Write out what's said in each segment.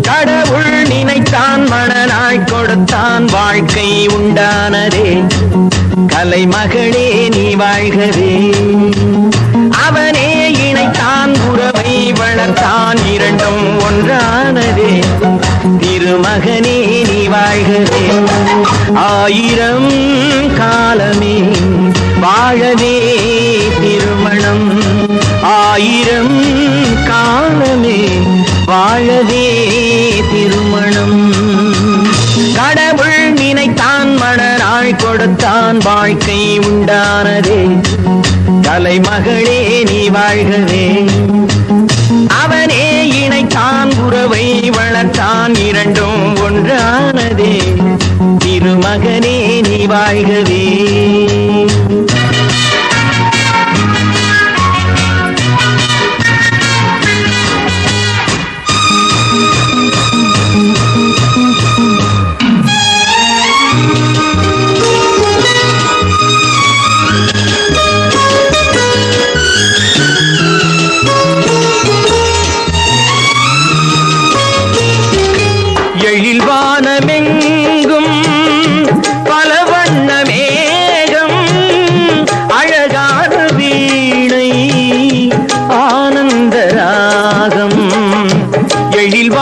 கடவுள் நினைத்தான் மணனாய் கொடுத்தான் வாழ்க்கை உண்டானதே கலைமகளே நீ வாழ்கவே அவனே இணைத்தான் உறவை வளர்த்தான் இரண்டும் ஒன்றானதே திருமகனே நீ வாழ்கவே ஆயிரம் காலமே வாழவே திருமணம் ஆயிரம் காலமே வாழவே திருமணம் கடவுள் நினைத்தான் மணனாய் கொடுத்தான் வாழ்க்கை உண்டானதே கலைமகளே நீ வாழ்கவே அவனே இணைத்தான் உறவை வளர்த்தான் இரண்டும் ஒன்றானதே திருமகனே நீ வாழ்கவே எழில்வானமெங்கும் பல வண்ண மேகம் அழகான வீணை ஆனந்த ராகம் எழில்வானமெங்கும்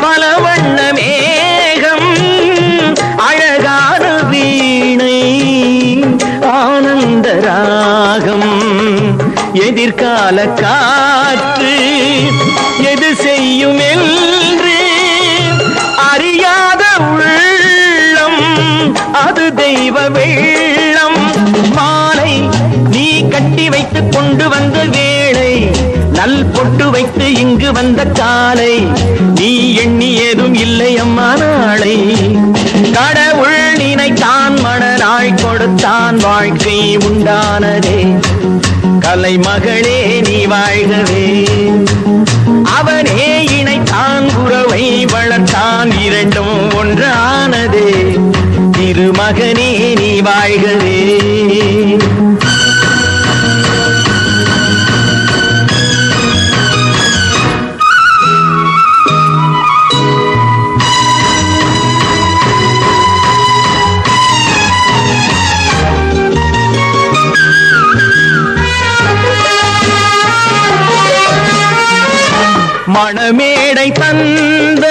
பல வண்ண மேகம் அழகான வீணை ஆனந்த ராகம் எதிர்கால காற்று எது செய்யும் என்று அறியாத உள்ளம் அது தெய்வ வெள்ளம் மாலை நீ கட்டி வைத்து கொண்டு வந்த வேளை நல் பொட்டு வைத்து இங்கு வந்த காலை நீ எண்ணியதும் இல்லை அம்மா நாளை கடவுள் நினைத்தான் மணனாய் கொடுத்தான் வாழ்க்கை உண்டானதே கலைமகளே நீ வாழ்கவே அவனே இணைத்தான் உறவை வளர்த்தான் இரண்டும் ஒன்றானதே திருமகனே நீ வாழ்கவே மணமேடை தந்த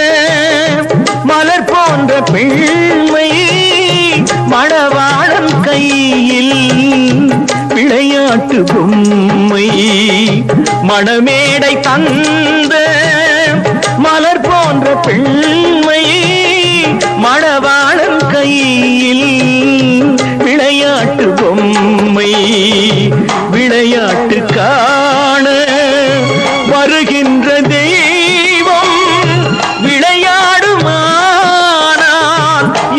மலர் போன்ற பெண்மை மணவாளன் கையில் விளையாட்டு பொம்மை மணமேடை தந்த மலர் போன்ற பெண்மை மணவாளன் கையில் விளையாட்டு பொம்மை விளையாட்டு காண வருகின்ற தெய்வம் விளையாடுமானால்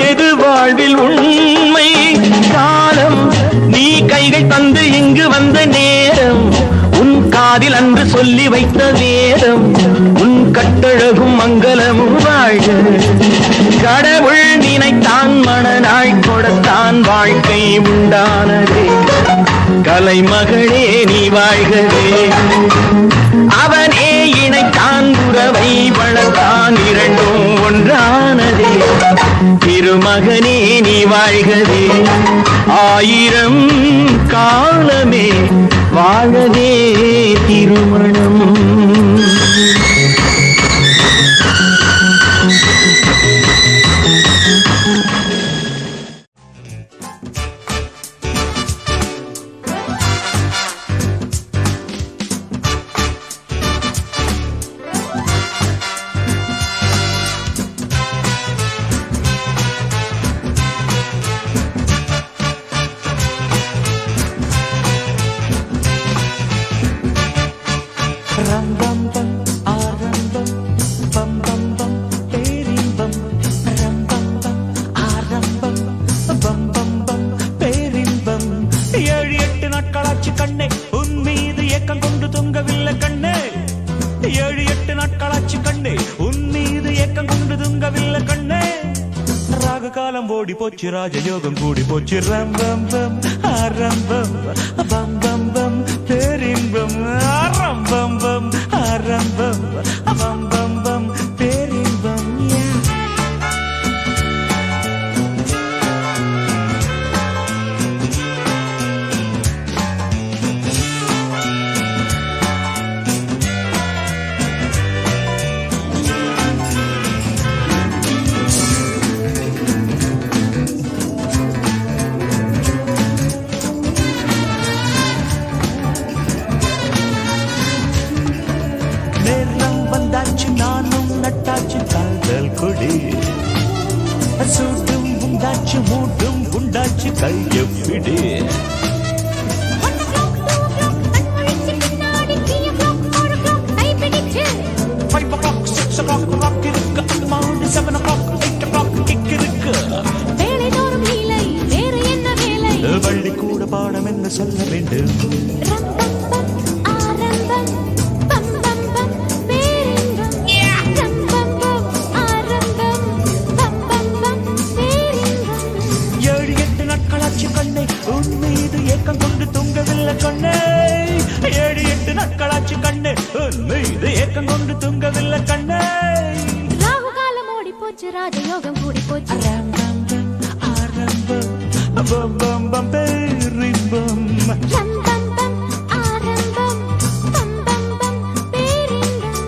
எது வாழ்வில் உண்மை காலம் நீ கைகள் தந்து இங்கு வந்த நேரம் உன் காதில் அன்று சொல்லி வைத்த வேதம் உன் கட்டழகும் மங்களமும் வாழ்க கடவுள் நினைத்தான் மணனாய் கொடுத்தான் வாழ்க்கை உண்டானதே கலைமகளே நீ வாழ்கவே அவனே இணைத்தான் உறவை வளர்த்தான் இரண்டும் ஒன்றானதே திருமகனே நீ வாழ்கவே ஆயிரம் காலமே வாழவே திருமணம் தூங்கவில்லை கண்ணே 7-8 நாட்களாச்சு கண்ணே உன் மீது ஏக்கம் கொண்டு தூங்கவில்லை கண்ணே ராக காலம் ஓடி போச்சு ராஜயோகம் கூடி போச்சு ரம்பம் பம் ஆரம்பம் பம் பம் பம் பேரின்பம் ஆரம்பம் பம் ஆரம்பம் பம் பம் பம் பேரின்பம் நானும் நட்டாச்சு காதல் கொடி சூட்டும் உண்டாச்சு மூட்டும் உண்டாச்சு கையப்பிடி வள்ளி கூட பாடம் என்ன சொல்ல வேண்டும் உன் மீது ஏக்கம் கொண்டு தூங்கவில்லை கண்ணே 7-8 நாட்களாச்சு கண்ணே உன் மீது ஏக்கம் கொண்டு தூங்கவில்லை கண்ணே ராகு காலம் ஓடி போச்சு ராஜயோகம் கூடி போச்சு ஆரம்பம் பம் பம் பம் பேரின்பம் ஆரம்பம் பம் பம் பம் பேரின்பம்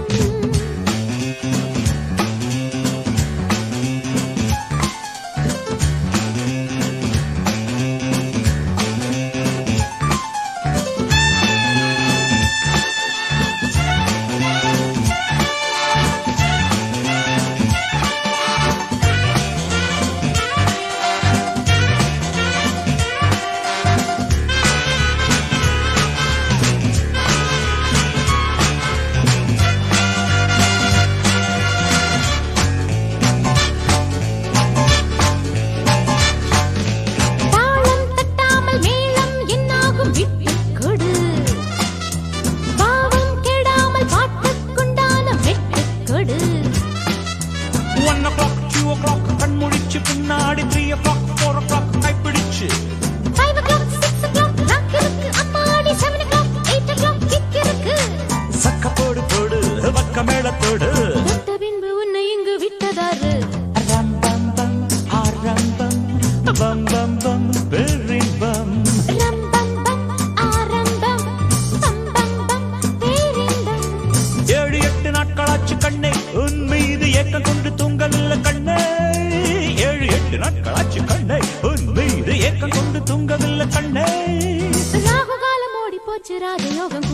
பின்னாடி 3 o'clock 4 o'clock கைப்பிடிச்சு 5 o'clock 6 o'clock ராக் இருக்கு அம்மாடி 7 o'clock 8 o'clock கிக் இருக்கு சக்க போடு போடு வக்க மேளத்தோடு தொட்ட பின்பு உன்னை இங்கு விட்டதாரு ரம் பம் பம் ஆரம்பம் பம் பம் பம் பேரின்பம் ரம் பம் பம் ஆரம்பம் பம் பம் பம் பேரின்பம் 7-8 நாட்களாச்சு கண்ணே உன் மீது ஏக்கம் கொண்டு தூங்கவில்லை கண்ணே 7-8 நாட்களாச்சு கண்ணே உன் மீது ஏக்கம் கொண்டு தூங்கவில்லை கண்ணே ராகு காலம் ஓடி போச்சு ராஜயோகம்